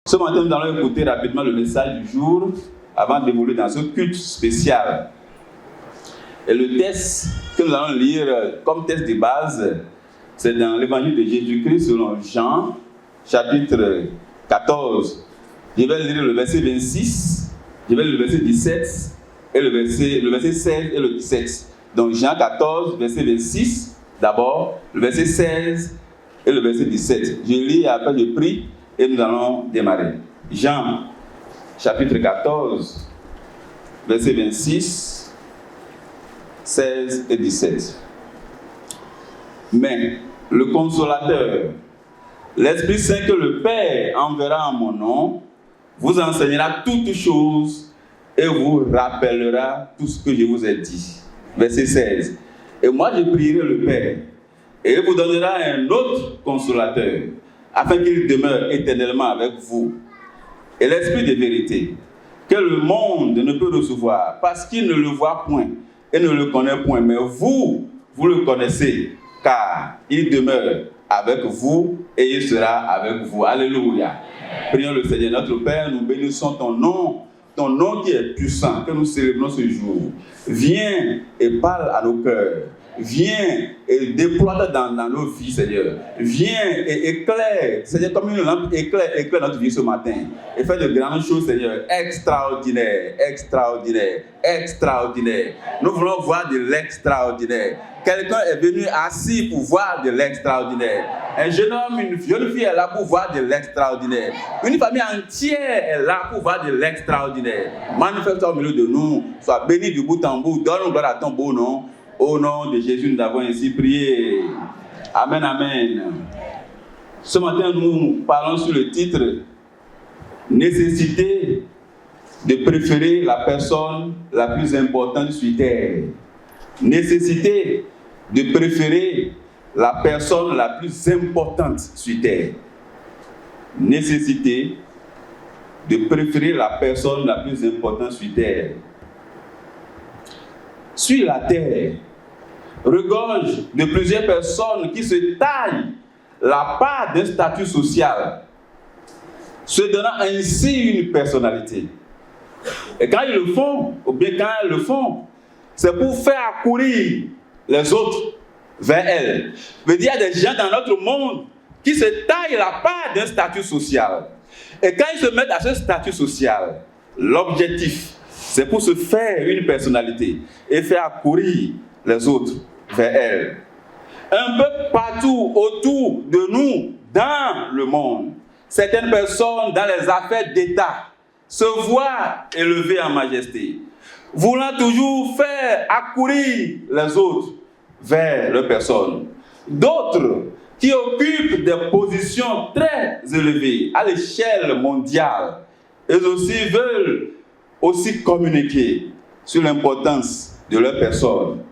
Ce matin, nous allons écouter rapidement le message du jour avant d'évoluer dans ce culte spécial. Et le texte que nous allons lire comme texte de base, c'est dans l'évangile de Jésus-Christ selon Jean, chapitre 14. Je vais lire le verset 26, je vais lire le verset 17, et le verset 16 et le 17. Donc Jean 14, verset 26, d'abord, le verset 16 et le verset 17. Je lis et après je prie et nous allons démarrer. Jean, chapitre 14, verset 26, 16 et 17. Mais le Consolateur, l'Esprit Saint que le Père enverra en mon nom, vous enseignera toutes choses et vous rappellera tout ce que je vous ai dit. Verset 16. Et moi je prierai le Père, et il vous donnera un autre Consolateur, afin qu'il demeure éternellement avec vous. Et l'Esprit de vérité, que le monde ne peut recevoir, parce qu'il ne le voit point et ne le connaît point. Mais vous le connaissez, car il demeure avec vous et il sera avec vous. Alléluia. Prions le Seigneur. Notre Père, nous bénissons ton nom qui est puissant, que nous célébrons ce jour. Viens et parle à nos cœurs. Viens et déploie dans nos vies, Seigneur. Viens et éclaire, Seigneur, comme une lampe éclaire notre vie ce matin. Et fais de grandes choses, Seigneur, extraordinaires, extraordinaires, extraordinaires. Nous voulons voir de l'extraordinaire. Quelqu'un est venu assis pour voir de l'extraordinaire. Un jeune homme, une jeune fille est là pour voir de l'extraordinaire. Une famille entière est là pour voir de l'extraordinaire. Manifeste-toi au milieu de nous. Sois béni du bout en bout. Donne gloire à ton beau nom. Au nom de Jésus, nous avons ainsi prié. Amen, amen. Ce matin, nous parlons sur le titre « Nécessité de préférer la personne la plus importante sur terre ». Nécessité de préférer la personne la plus importante sur terre. Nécessité de préférer la personne la plus importante sur terre. Sur la terre, regorge de plusieurs personnes qui se taillent la part d'un statut social, se donnant ainsi une personnalité. Et quand ils le font, ou bien quand elles le font, c'est pour faire accourir les autres vers elles. Il y a des gens dans notre monde qui se taillent la part d'un statut social. Et quand ils se mettent à ce statut social, l'objectif, c'est pour se faire une personnalité et faire accourir les autres vers elles. Un peu partout autour de nous, dans le monde, certaines personnes dans les affaires d'État se voient élevées en majesté, voulant toujours faire accourir les autres vers leurs personnes. D'autres qui occupent des positions très élevées à l'échelle mondiale, eux aussi veulent aussi communiquer sur l'importance de leur personne.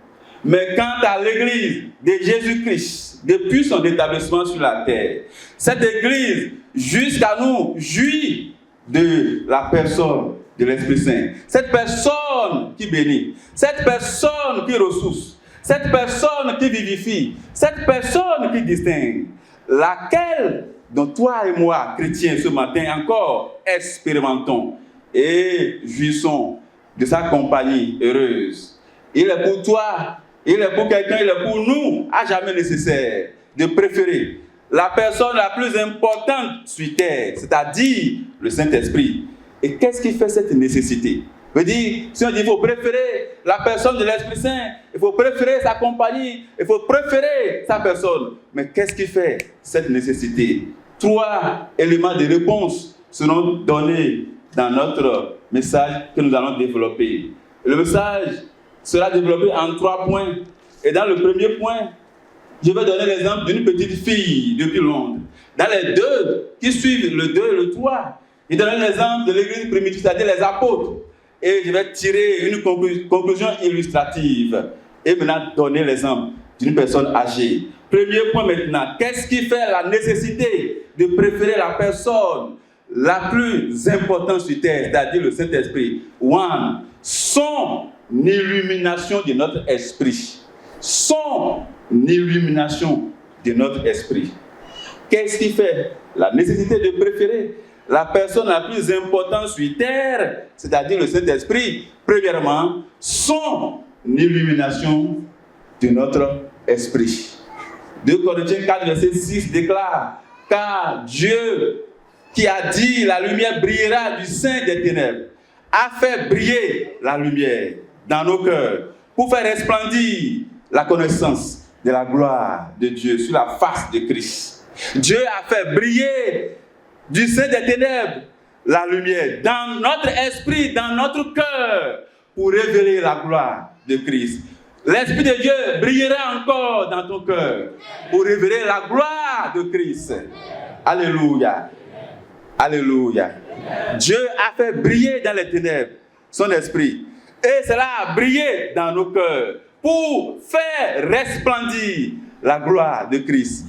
Mais quant à l'Église de Jésus-Christ, depuis son établissement sur la terre, cette Église, jusqu'à nous, jouit de la personne de l'Esprit Saint. Cette personne qui bénit, cette personne qui ressource, cette personne qui vivifie, cette personne qui distingue, laquelle, dont toi et moi, chrétiens, ce matin encore, expérimentons et jouissons de sa compagnie heureuse. Il est pour toi, il est pour quelqu'un, il est pour nous, à jamais nécessaire de préférer la personne la plus importante sur terre, c'est-à-dire le Saint-Esprit. Et qu'est-ce qui fait cette nécessité? Je veux dire, si on dit qu'il faut préférer la personne de l'Esprit Saint, il faut préférer sa compagnie, il faut préférer sa personne. Mais qu'est-ce qui fait cette nécessité? 3 éléments de réponse seront donnés dans notre message que nous allons développer. Le message sera développé en 3 points. Et dans le premier point, je vais donner l'exemple d'une petite fille depuis Londres. Dans les 2 qui suivent, le 2 et le 3, je donne l'exemple de l'église primitive, c'est-à-dire les apôtres. Et je vais tirer une conclusion illustrative. Et maintenant donner l'exemple d'une personne âgée. Premier point maintenant, qu'est-ce qui fait la nécessité de préférer la personne la plus importante sur terre, c'est-à-dire le Saint-Esprit? 1. Son illumination de notre esprit. Son illumination de notre esprit. Qu'est-ce qui fait la nécessité de préférer la personne la plus importante sur terre, c'est-à-dire le Saint-Esprit, premièrement, son illumination de notre esprit. 2 Corinthiens 4, verset 6 déclare, car Dieu qui a dit la lumière brillera du sein des ténèbres, a fait briller la lumière dans nos cœurs pour faire resplendir la connaissance de la gloire de Dieu sur la face de Christ. Dieu a fait briller du sein des ténèbres la lumière dans notre esprit, dans notre cœur, pour révéler la gloire de Christ. L'Esprit de Dieu brillera encore dans ton cœur pour révéler la gloire de Christ. Alléluia. Alléluia. Dieu a fait briller dans les ténèbres son esprit. Et cela a brillé dans nos cœurs pour faire resplendir la gloire de Christ.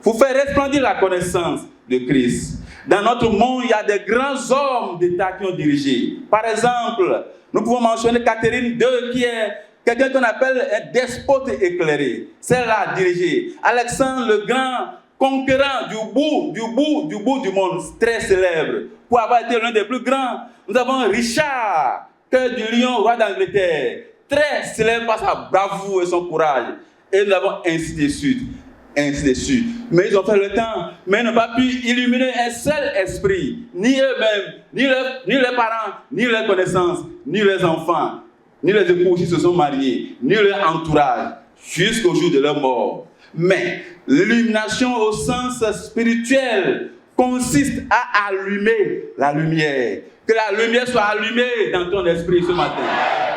Pour faire resplendir la connaissance de Christ. Dans notre monde, il y a des grands hommes d'État qui ont dirigé. Par exemple, nous pouvons mentionner Catherine II, qui est quelqu'un qu'on appelle un despote éclairé. Celle-là a dirigé. Alexandre le Grand, conquérant du bout du monde, très célèbre, pour avoir été l'un des plus grands. Nous avons Richard, cœur du lion, roi d'Angleterre, très célèbre par sa bravoure et son courage. Et nous avons ainsi de suite. Ainsi de suite. Mais ils ont fait le temps, mais ils n'ont pas pu illuminer un seul esprit, ni eux-mêmes, ni leurs parents, ni leurs connaissances, ni leurs enfants, ni les époux qui se sont mariés, ni leur entourage, jusqu'au jour de leur mort. Mais l'illumination au sens spirituel consiste à allumer la lumière. Que la lumière soit allumée dans ton esprit ce matin.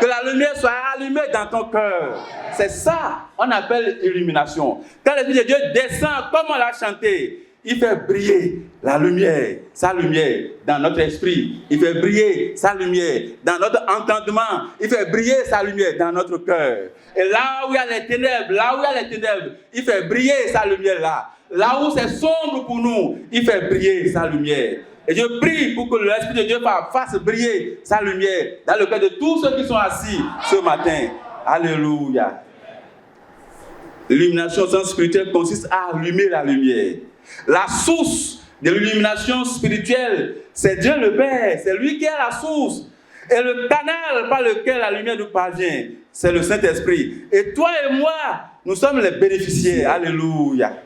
Que la lumière soit allumée dans ton cœur. C'est ça qu'on appelle illumination. Quand l'Esprit de Dieu descend, comme on l'a chanté, il fait briller la lumière, sa lumière dans notre esprit. Il fait briller sa lumière dans notre entendement. Il fait briller sa lumière dans notre cœur. Et là où il y a les ténèbres, il fait briller sa lumière là. Là où c'est sombre pour nous, il fait briller sa lumière. Et je prie pour que l'Esprit de Dieu fasse briller sa lumière dans le cœur de tous ceux qui sont assis ce matin. Alléluia. L'illumination au sens spirituel consiste à allumer la lumière. La source de l'illumination spirituelle, c'est Dieu le Père. C'est lui qui est la source. Et le canal par lequel la lumière nous parvient, c'est le Saint-Esprit. Et toi et moi, nous sommes les bénéficiaires. Alléluia.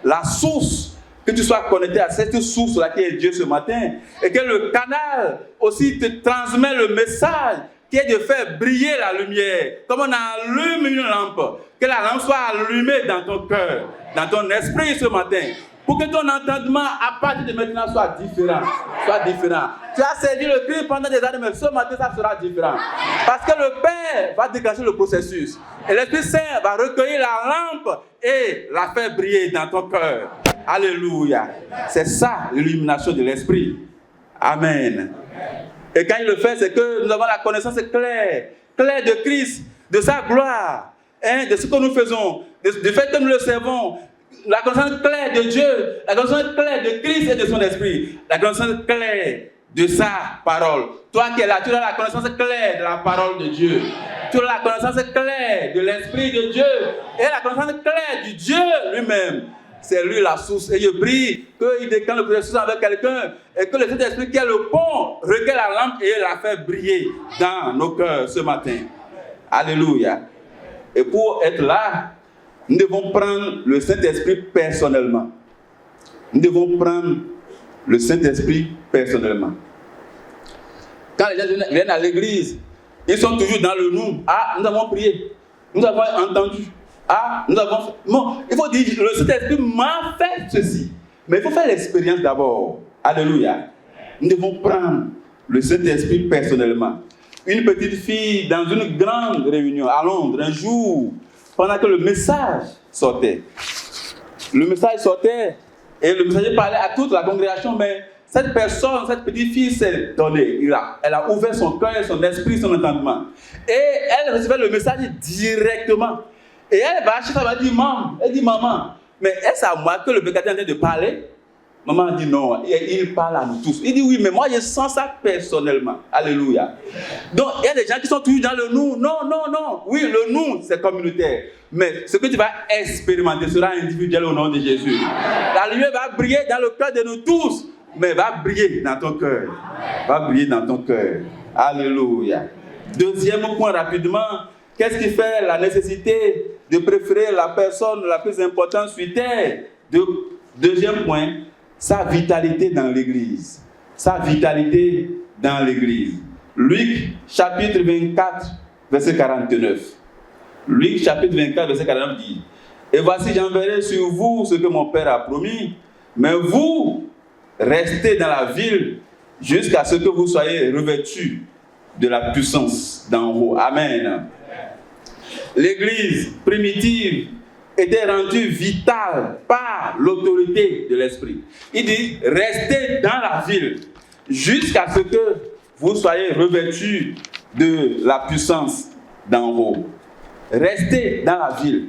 La source, que tu sois connecté à cette source-là qui est Dieu ce matin, et que le canal aussi te transmet le message qui est de faire briller la lumière. Comme on allume une lampe, que la lampe soit allumée dans ton cœur, dans ton esprit ce matin, pour que ton entendement à partir de maintenant soit différent. Tu as servi le Christ pendant des années, mais ce matin ça sera différent. Parce que le Père va déclencher le processus. Et l'Esprit Saint va recueillir la lampe et la faire briller dans ton cœur. Alléluia. C'est ça l'illumination de l'Esprit. Amen. Et quand il le fait, c'est que nous avons la connaissance claire de Christ, de sa gloire, de ce que nous faisons, du fait que nous le servons. La connaissance claire de Dieu, la connaissance claire de Christ et de son esprit, la connaissance claire de sa parole. Toi qui es là, tu as la connaissance claire de la parole de Dieu. Tu as la connaissance claire de l'esprit de Dieu et la connaissance claire du Dieu lui-même. C'est lui la source. Et je prie qu'il déclenche le processus avec quelqu'un et que le Saint-Esprit qui est le pont regarde la lampe et la fait briller dans nos cœurs ce matin. Alléluia. Et pour être là, nous devons prendre le Saint-Esprit personnellement. Nous devons prendre le Saint-Esprit personnellement. Quand les gens viennent à l'église, ils sont toujours dans le nous. Ah, nous avons prié. Nous avons entendu. Ah, nous avons... Non, il faut dire, le Saint-Esprit m'a fait ceci. Mais il faut faire l'expérience d'abord. Alléluia. Nous devons prendre le Saint-Esprit personnellement. Une petite fille dans une grande réunion à Londres, un jour, pendant que le message sortait. Le message sortait et le messager parlait à toute la congrégation, mais cette personne, cette petite fille s'est donnée. Elle a ouvert son cœur, son esprit, son entendement. Et elle recevait le message directement. Et elle va acheter ça, elle dit maman, mais est-ce à moi que le prédicateur est en train de parler? Maman dit non, il parle à nous tous. Il dit oui, mais moi je sens ça personnellement. Alléluia. Donc il y a des gens qui sont toujours dans le nous. Non. Oui, le nous, c'est communautaire. Mais ce que tu vas expérimenter sera individuel au nom de Jésus. La lumière va briller dans le cœur de nous tous. mais va briller dans ton cœur. Va briller dans ton cœur. Alléluia. Deuxième point rapidement, qu'est-ce qui fait la nécessité de préférer la personne la plus importante sur terre? Deuxième point, sa vitalité dans l'Église. Sa vitalité dans l'Église. Luc chapitre 24, verset 49. Luc chapitre 24, verset 49 dit: et voici, j'enverrai sur vous ce que mon Père a promis, mais vous restez dans la ville jusqu'à ce que vous soyez revêtus de la puissance d'en haut. Amen. L'Église primitive était rendue vitale par l'autorité de l'Esprit. Il dit, restez dans la ville jusqu'à ce que vous soyez revêtus de la puissance d'en haut. Restez dans la ville.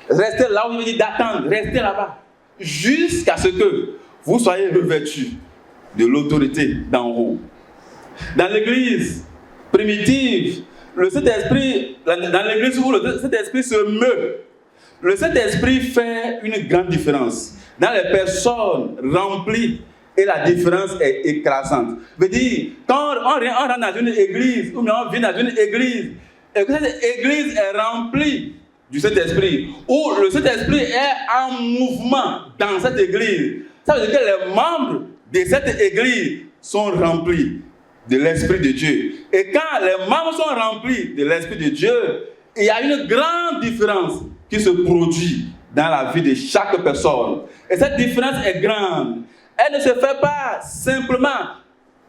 Restez là où il dit d'attendre. Restez là-bas jusqu'à ce que vous soyez revêtus de l'autorité d'en haut. Dans l'Église primitive, le Saint-Esprit, dans l'Église où le Saint-Esprit se meut, le Saint-Esprit fait une grande différence dans les personnes remplies et la différence est écrasante. Veut dire, quand on rentre dans une église ou bien on vient dans une église et que cette église est remplie du Saint-Esprit, où le Saint-Esprit est en mouvement dans cette église, ça veut dire que les membres de cette église sont remplis de l'Esprit de Dieu. Et quand les membres sont remplis de l'Esprit de Dieu, il y a une grande différence qui se produit dans la vie de chaque personne. Et cette différence est grande. Elle ne se fait pas simplement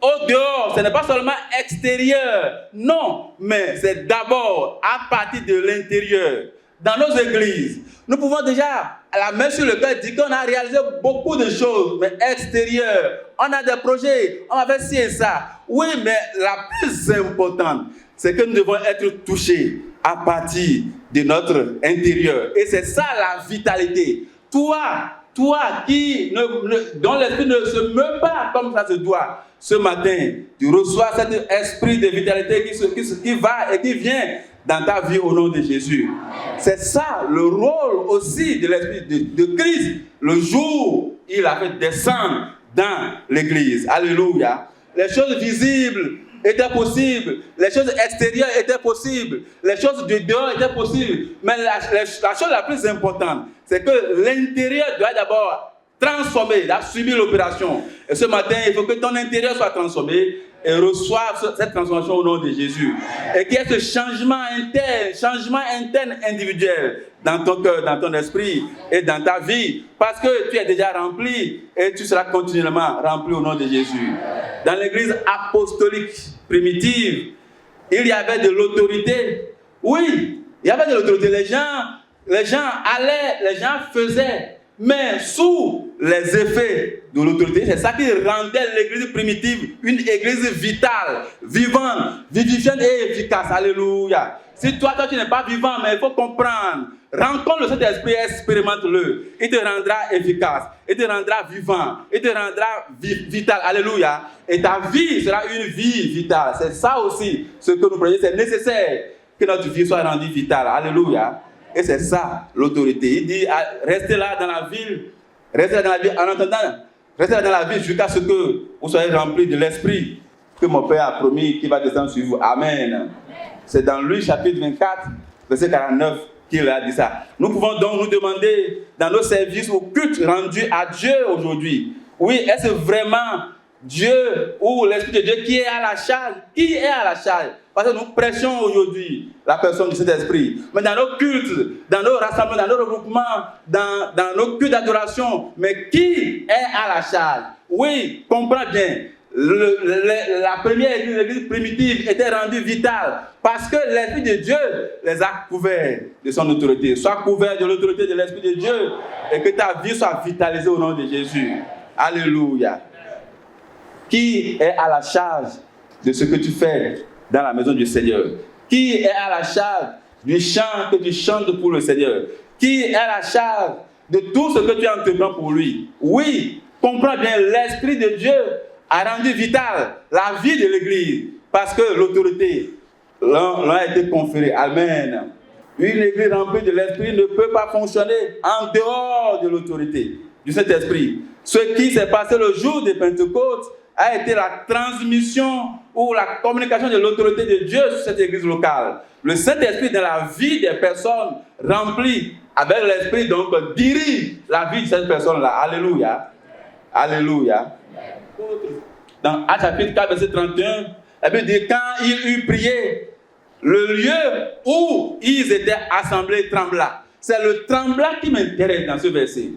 au dehors, ce n'est pas seulement extérieur. Non, mais c'est d'abord à partir de l'intérieur. Dans nos églises, nous pouvons déjà, à la main sur le cœur, dire qu'on a réalisé beaucoup de choses, mais extérieures. On a des projets, on a fait ci et ça. Oui, mais la plus importante, c'est que nous devons être touchés à partir de notre intérieur. Et c'est ça la vitalité. Toi qui dont l'esprit ne se meut pas comme ça se doit, ce matin, tu reçois cet esprit de vitalité qui va et qui vient dans ta vie au nom de Jésus. C'est ça le rôle aussi de l'esprit de Christ. Le jour où il a fait descendre dans l'église. Alléluia. Les choses visibles étaient possibles. Les choses extérieures étaient possibles. Les choses de dehors étaient possibles. Mais la chose la plus importante, c'est que l'intérieur doit d'abord transformer, doit subir l'opération. Et ce matin, il faut que ton intérieur soit transformé et reçoive cette transformation au nom de Jésus. Et qu'il y ait ce changement interne individuel dans ton cœur, dans ton esprit et dans ta vie. Parce que tu es déjà rempli et tu seras continuellement rempli au nom de Jésus. Dans l'église apostolique primitive, il y avait de l'autorité. Oui, il y avait de l'autorité. Les gens allaient, les gens faisaient. Mais sous les effets de l'autorité, c'est ça qui rendait l'église primitive une église vitale, vivante, vivifiante et efficace. Alléluia. Si toi tu n'es pas vivant, mais il faut comprendre. Rencontre le Saint-Esprit, expérimente-le. Il te rendra efficace, il te rendra vivant, il te rendra vital. Alléluia. Et ta vie sera une vie vitale. C'est ça aussi ce que nous prenons. C'est nécessaire que notre vie soit rendue vitale. Alléluia. Et c'est ça l'autorité. Il dit, restez là dans la ville, restez là dans la ville, en entendant, restez là dans la ville jusqu'à ce que vous soyez remplis de l'Esprit que mon Père a promis qui va descendre sur vous. Amen. C'est dans Luc chapitre 24, verset 49 qu'il a dit ça. Nous pouvons donc nous demander dans nos services au culte rendu à Dieu aujourd'hui. Oui, est-ce vraiment Dieu ou l'Esprit de Dieu qui est à la charge? Qui est à la charge? Parce que nous prêchons aujourd'hui la personne de cet esprit. Mais dans nos cultes, dans nos rassemblements, dans nos regroupements, dans nos cultes d'adoration, mais qui est à la charge? Oui, comprends bien. La première église, l'église primitive, était rendue vitale parce que l'Esprit de Dieu les a couverts de son autorité. Sois couvert de l'autorité de l'Esprit de Dieu et que ta vie soit vitalisée au nom de Jésus. Alléluia. Qui est à la charge de ce que tu fais dans la maison du Seigneur? Qui est à la charge du chant que tu chantes pour le Seigneur? Qui est à la charge de tout ce que tu entreprends pour lui? Oui, comprends bien, l'Esprit de Dieu a rendu vitale la vie de l'Église parce que l'autorité leur a été conférée. Amen. Une Église remplie de l'Esprit ne peut pas fonctionner en dehors de l'autorité. du Saint-Esprit. Ce qui s'est passé le jour de Pentecôte a été la transmission ou la communication de l'autorité de Dieu sur cette église locale. Le Saint-Esprit dans la vie des personnes remplies avec l'Esprit, donc dirige la vie de cette personne-là. Alléluia. Alléluia. Dans Actes chapitre 4, verset 31, la Bible dit, quand ils eurent prié, le lieu où ils étaient assemblés trembla. C'est le tremblant qui m'intéresse dans ce verset.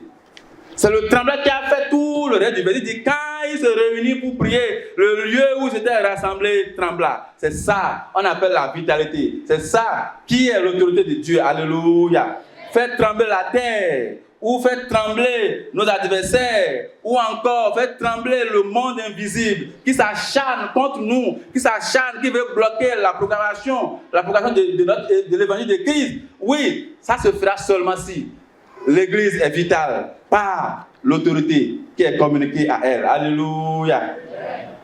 C'est le tremblant qui a fait tout le reste du verset. Il dit, quand ils se réunissent pour prier, le lieu où ils étaient rassemblés trembla. C'est ça, on appelle la vitalité. C'est ça qui est l'autorité de Dieu. Alléluia. Faites trembler la terre, ou faites trembler nos adversaires, ou encore faites trembler le monde invisible qui s'acharne contre nous, qui s'acharne, qui veut bloquer la proclamation de l'évangile de Christ. Oui, ça se fera seulement si l'Église est vitale par l'autorité qui est communiquée à elle. Alléluia.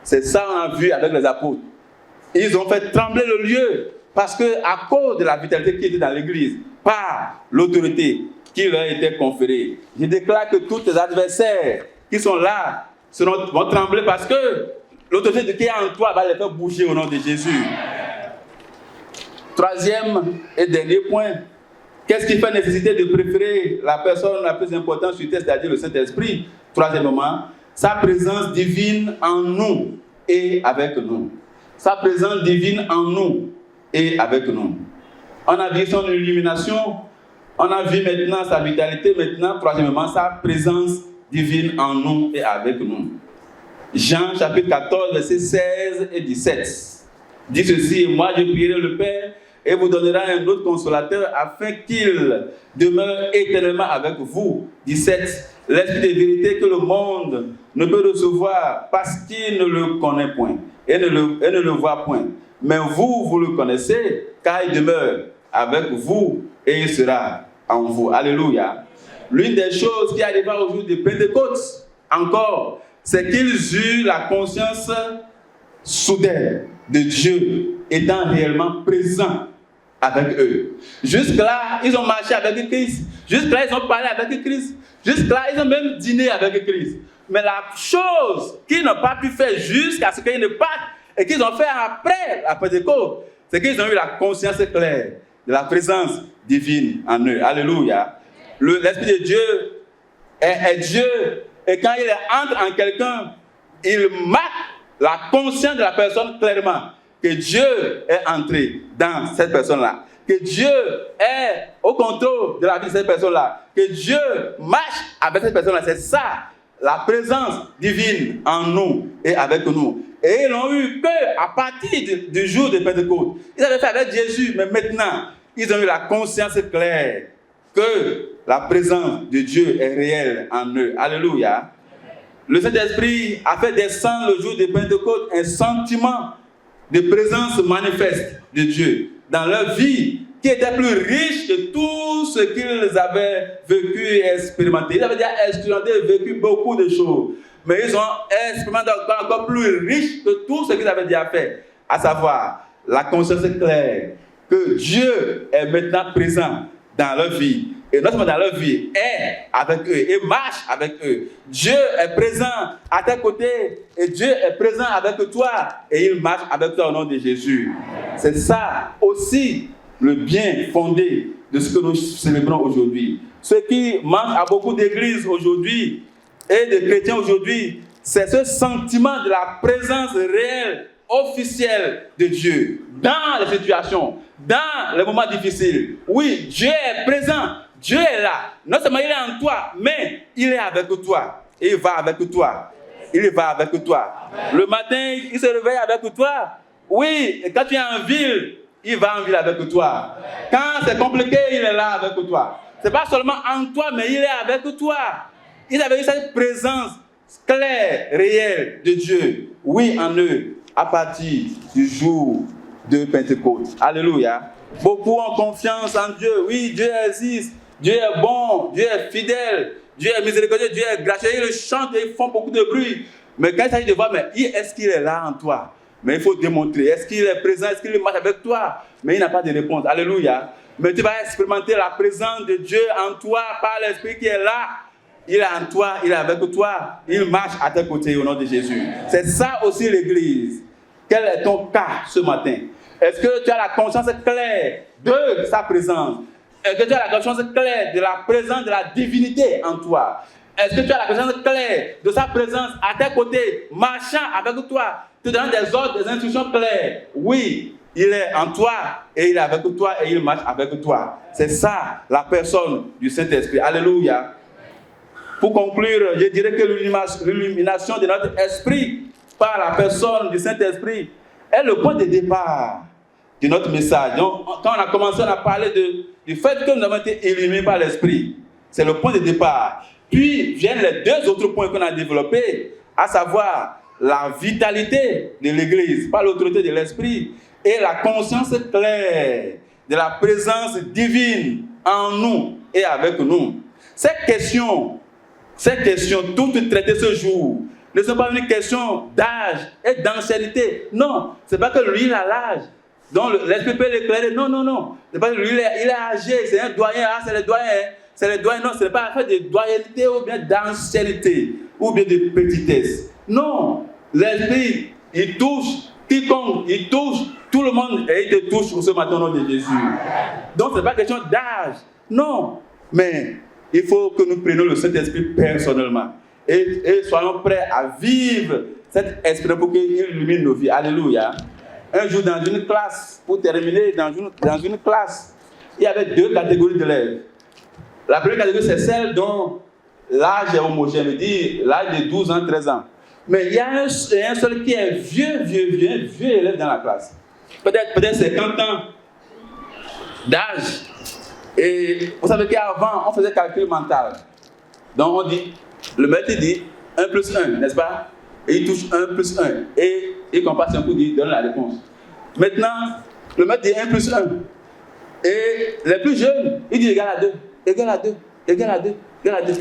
C'est ça qu'on a vu avec les apôtres. Ils ont fait trembler le lieu parce qu'à cause de la vitalité qui était dans l'Église, par l'autorité qui leur était conférée. Je déclare que tous les adversaires qui sont là vont trembler parce que l'autorité qui est en toi va les faire bouger au nom de Jésus. Troisième et dernier point. Qu'est-ce qui fait nécessité de préférer la personne la plus importante sur terre, c'est-à-dire le Saint-Esprit? Troisièmement, sa présence divine en nous et avec nous. Sa présence divine en nous et avec nous. On a vu son illumination, on a vu maintenant sa vitalité, maintenant, troisièmement, sa présence divine en nous et avec nous. Jean chapitre 14, versets 16 et 17 dit ceci, moi je prierai le Père et vous donnera un autre consolateur afin qu'il demeure éternellement avec vous. 17. L'esprit de vérité que le monde ne peut recevoir parce qu'il ne le connaît point et ne le voit point. Mais vous le connaissez car il demeure avec vous et il sera en vous. Alléluia. L'une des choses qui arriva au jour de Pentecôte, encore, c'est qu'ils eurent la conscience soudaine de Dieu étant réellement présent avec eux. Jusque-là, ils ont marché avec Christ. Jusque-là, ils ont parlé avec Christ. Jusque-là, ils ont même dîné avec Christ. Mais la chose qu'ils n'ont pas pu faire jusqu'à ce qu'ils ne partent et qu'ils ont fait après la Pentecôte, c'est qu'ils ont eu la conscience claire de la présence divine en eux. Alléluia. L'Esprit de Dieu est Dieu. Et quand il entre en quelqu'un, il marque la conscience de la personne clairement que Dieu est entré dans cette personne-là. Que Dieu est au contrôle de la vie de cette personne-là. Que Dieu marche avec cette personne-là. C'est ça, la présence divine en nous et avec nous. Et ils n'ont eu qu'à partir du jour de Pentecôte. Ils avaient fait avec Jésus, mais maintenant, ils ont eu la conscience claire que la présence de Dieu est réelle en eux. Alléluia. Le Saint-Esprit a fait descendre le jour de Pentecôte un sentiment de présence manifeste de Dieu dans leur vie qui était plus riche que tout ce qu'ils avaient vécu et expérimenté. Ils avaient déjà expérimenté et vécu beaucoup de choses. Mais ils ont expérimenté encore plus riche que tout ce qu'ils avaient déjà fait. À savoir, la conscience claire que Dieu est maintenant présent dans leur vie. Et non seulement dans leur vie, est avec eux et marche avec eux. Dieu est présent à tes côtés et Dieu est présent avec toi et il marche avec toi au nom de Jésus. C'est ça aussi le bien fondé de ce que nous célébrons aujourd'hui. Ce qui manque à beaucoup d'églises aujourd'hui et de chrétiens aujourd'hui, c'est ce sentiment de la présence réelle, officielle de Dieu dans les situations, dans les moments difficiles. Oui, Dieu est présent. Dieu est là. Non seulement il est en toi, mais il est avec toi. Et il va avec toi. Il va avec toi. Amen. Le matin, il se réveille avec toi. Oui, et quand tu es en ville, il va en ville avec toi. Amen. Quand c'est compliqué, il est là avec toi. Ce n'est pas seulement en toi, mais il est avec toi. Il avait eu cette présence claire, réelle de Dieu. Oui, en eux, à partir du jour de Pentecôte. Alléluia. Beaucoup ont confiance en Dieu. Oui, Dieu existe. Dieu est bon, Dieu est fidèle, Dieu est miséricordieux, Dieu est gracieux. Ils chantent et ils font beaucoup de bruit. Mais quand il s'agit de voir, mais est-ce qu'il est là en toi? Mais il faut démontrer. Est-ce qu'il est présent? Est-ce qu'il marche avec toi? Mais il n'a pas de réponse. Alléluia. Mais tu vas expérimenter la présence de Dieu en toi par l'Esprit qui est là. il est en toi, il est avec toi, il marche à tes côtés au nom de Jésus. C'est ça aussi l'Église. Quel est ton cas ce matin? Est-ce que tu as la conscience claire de sa présence? Est-ce que tu as la conscience claire de la présence de la divinité en toi? Est-ce que tu as la conscience claire de sa présence à tes côtés, marchant avec toi, te donnant des ordres, des instructions claires? Oui, il est en toi et il est avec toi et il marche avec toi. C'est ça la personne du Saint-Esprit. Alléluia. Pour conclure, je dirais que l'illumination de notre esprit par la personne du Saint-Esprit est le point de départ de notre message. Donc, quand on a commencé, on a parlé du fait que nous avons été illuminés par l'Esprit. C'est le point de départ. Puis viennent les deux autres points qu'on a développés, à savoir la vitalité de l'Église par l'autorité de l'Esprit et la conscience claire de la présence divine en nous et avec nous. Ces questions, toutes traitées ce jour, ne sont pas une question d'âge et d'ancienneté. Non, ce n'est pas que lui, il a l'âge. Donc l'Esprit peut l'éclairer. Non, non, non. Ce n'est pas que lui, il est âgé, c'est un doyen. Ah, c'est le doyen. C'est le doyen. Non, ce n'est pas affaire de doyenneté ou bien d'ancienneté ou bien de petitesse. Non, l'Esprit, il touche quiconque, il touche tout le monde et il te touche ce matin au nom de Jésus. Donc ce n'est pas question d'âge. Non, mais il faut que nous prenions le Saint-Esprit personnellement. Et soyons prêts à vivre cet esprit pour qu'il illumine nos vies. Alléluia. Un jour dans une classe, pour terminer, dans une classe, il y avait deux catégories d'élèves. La première catégorie, c'est celle dont l'âge est homogène, c'est-à-dire l'âge de 12 ans, 13 ans. Mais il y a un seul qui est vieux élève dans la classe. Peut-être 50 ans d'âge. Et vous savez qu'avant, on faisait calcul mental. Donc on dit, le maître dit 1 plus 1, n'est-ce pas? Et il touche 1 plus 1. Et il compare un coup, il donne la réponse. Maintenant, le maître dit 1 plus 1. Et les plus jeunes, il dit égal à 2, égal à 2, égal à 2, égal à 2.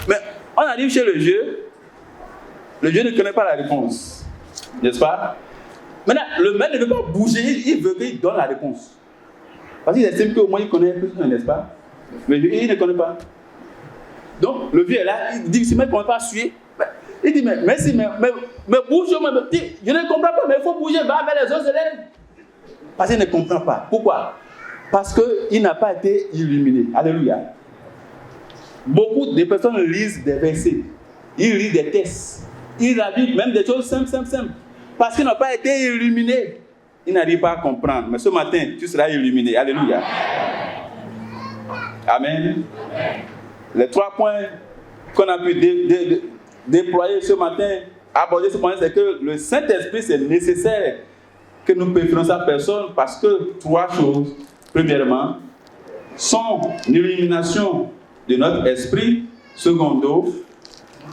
Mais on arrive chez le jeu ne connaît pas la réponse. N'est-ce pas? Maintenant, le maître ne veut pas bouger, il veut qu'il donne la réponse. Parce qu'il estime qu'au moins il connaît 1 plus 1, n'est-ce pas? Mais il ne connaît pas. Donc, le vieux est là, il dit, si mais qu'on ne peut pas suivre. Il dit, mais bouge-moi, je ne comprends pas, mais il faut bouger, va vers les autres élèves. Parce qu'il ne comprend pas. Pourquoi? Parce qu'il n'a pas été illuminé. Alléluia. Beaucoup de personnes lisent des versets, ils lisent des textes, ils lisent même des choses simples. Parce qu'ils n'ont pas été illuminés. Ils n'arrivent pas à comprendre. Mais ce matin, tu seras illuminé. Alléluia. Amen. Les 3 points qu'on a pu déployer ce matin, aborder ce matin, c'est que le Saint-Esprit, c'est nécessaire que nous préférons sa personne parce que 3 choses, premièrement, son illumination de notre esprit, secondo,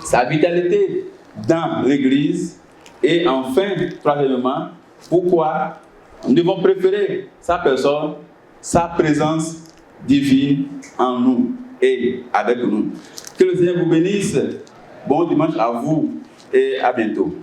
sa vitalité dans l'Église, et enfin, troisièmement, pourquoi nous devons préférer sa personne, sa présence divine en nous et avec nous. Que le Seigneur vous bénisse. Bon dimanche à vous et à bientôt.